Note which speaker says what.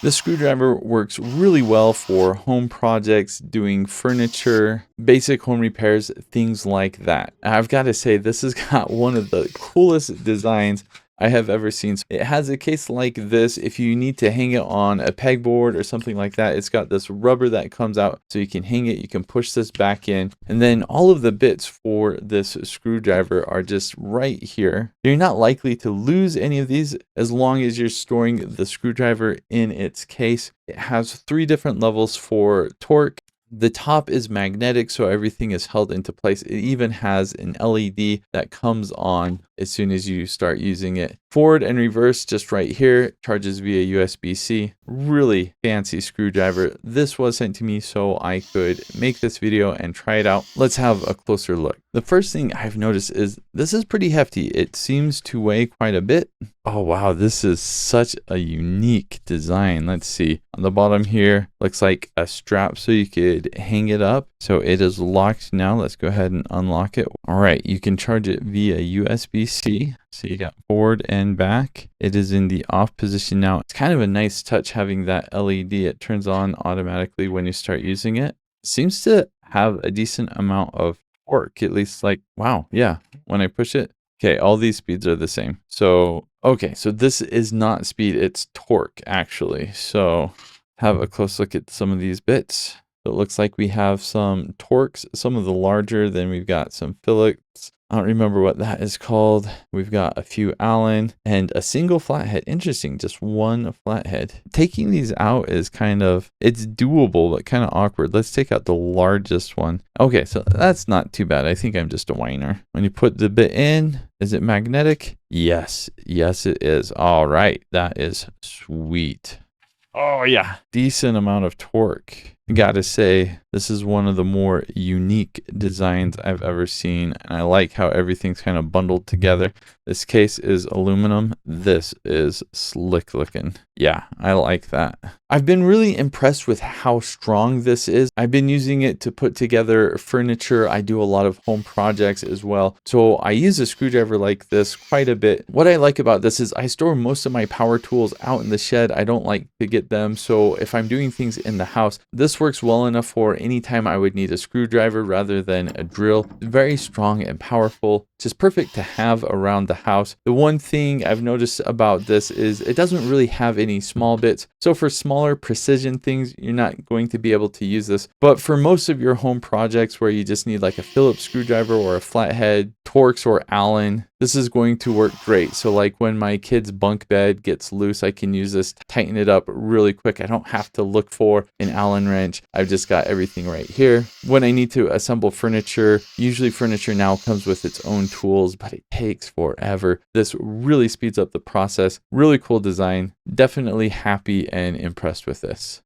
Speaker 1: The screwdriver works really well for home projects, doing furniture, basic home repairs, things like that. I've got to say, this has got one of the coolest designs I have ever seen. It has a case like this. If you need to hang it on a pegboard or something like that, it's got this rubber that comes out so you can hang it. You can push this back in, and then all of the bits for this screwdriver are just right here. You're not likely to lose any of these as long as you're storing the screwdriver in its case. It has 3 different levels for torque. The top is magnetic, so everything is held into place. It even has an LED that comes on as soon as you start using it. Forward and reverse just right here, charges via USB-C. Really fancy screwdriver. This was sent to me so I could make this video and try it out. Let's have a closer look. The first thing I've noticed is this is pretty hefty. It seems to weigh quite a bit. Oh wow, this is such a unique design. Let's see. On the bottom here, looks like a strap so you could hang it up. So it is locked now. Let's go ahead and unlock it. All right, you can charge it via USB-C. So you got forward and back. It is in the off position now. It's kind of a nice touch having that LED. It turns on automatically when you start using it. Seems to have a decent amount of torque, at least like, wow, yeah, when I push it. Okay, all these speeds are the same. So, okay, so this is not speed, it's torque actually. So have a close look at some of these bits. So it looks like we have some Torx, some of the larger, then we've got some Phillips. I don't remember what that is called. We've got a few Allen and a single flathead. Interesting, just one flathead. Taking these out is kind of, it's doable, but kind of awkward. Let's take out the largest one. Okay, so that's not too bad. I think I'm just a whiner. When you put the bit in, is it magnetic? Yes, yes it is. All right, that is sweet. Oh yeah, decent amount of torque. Gotta say, this is one of the more unique designs I've ever seen, and I like how everything's kind of bundled together. This case is aluminum. This is slick looking. Yeah, I like that. I've been really impressed with how strong this is. I've been using it to put together furniture. I do a lot of home projects as well. So I use a screwdriver like this quite a bit. What I like about this is I store most of my power tools out in the shed. I don't like to get them. So if I'm doing things in the house, this works well enough for any time I would need a screwdriver rather than a drill. Very strong and powerful, just perfect to have around the house. The one thing I've noticed about this is it doesn't really have any small bits. So for smaller precision things, you're not going to be able to use this. But for most of your home projects where you just need like a Phillips screwdriver or a flathead, Torx or Allen, this is going to work great. So like when my kid's bunk bed gets loose, I can use this to tighten it up really quick. I don't have to look for an Allen wrench. I've just got everything right here. When I need to assemble furniture, usually furniture now comes with its own tools, but it takes forever. This really speeds up the process. Really cool design. Definitely happy and impressed with this.